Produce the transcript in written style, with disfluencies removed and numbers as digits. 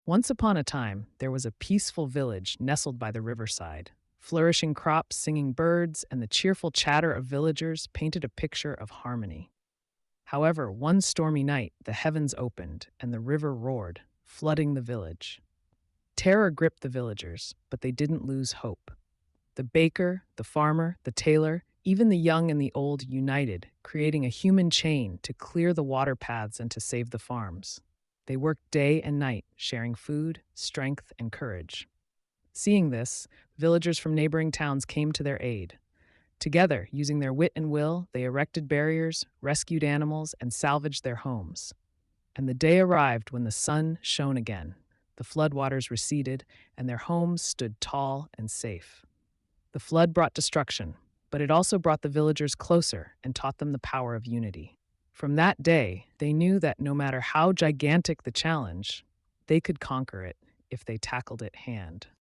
Once upon a time, there was a peaceful village nestled by the riverside. Flourishing crops, singing birds, and the cheerful chatter of villagers painted a picture of harmony. However, one stormy night, the heavens opened and the river roared, flooding the village. Terror gripped the villagers, but they didn't lose hope. The baker, the farmer, the tailor, even the young and the old united, creating a human chain to clear the water paths and to save the farms. They worked day and night, sharing food, strength, and courage. Seeing this, villagers from neighboring towns came to their aid. Together, using their wit and will, they erected barriers, rescued animals, and salvaged their homes. And the day arrived when the sun shone again. The floodwaters receded, and their homes stood tall and safe. The flood brought destruction, but it also brought the villagers closer and taught them the power of unity. From that day, they knew that no matter how gigantic the challenge, they could conquer it if they tackled it hand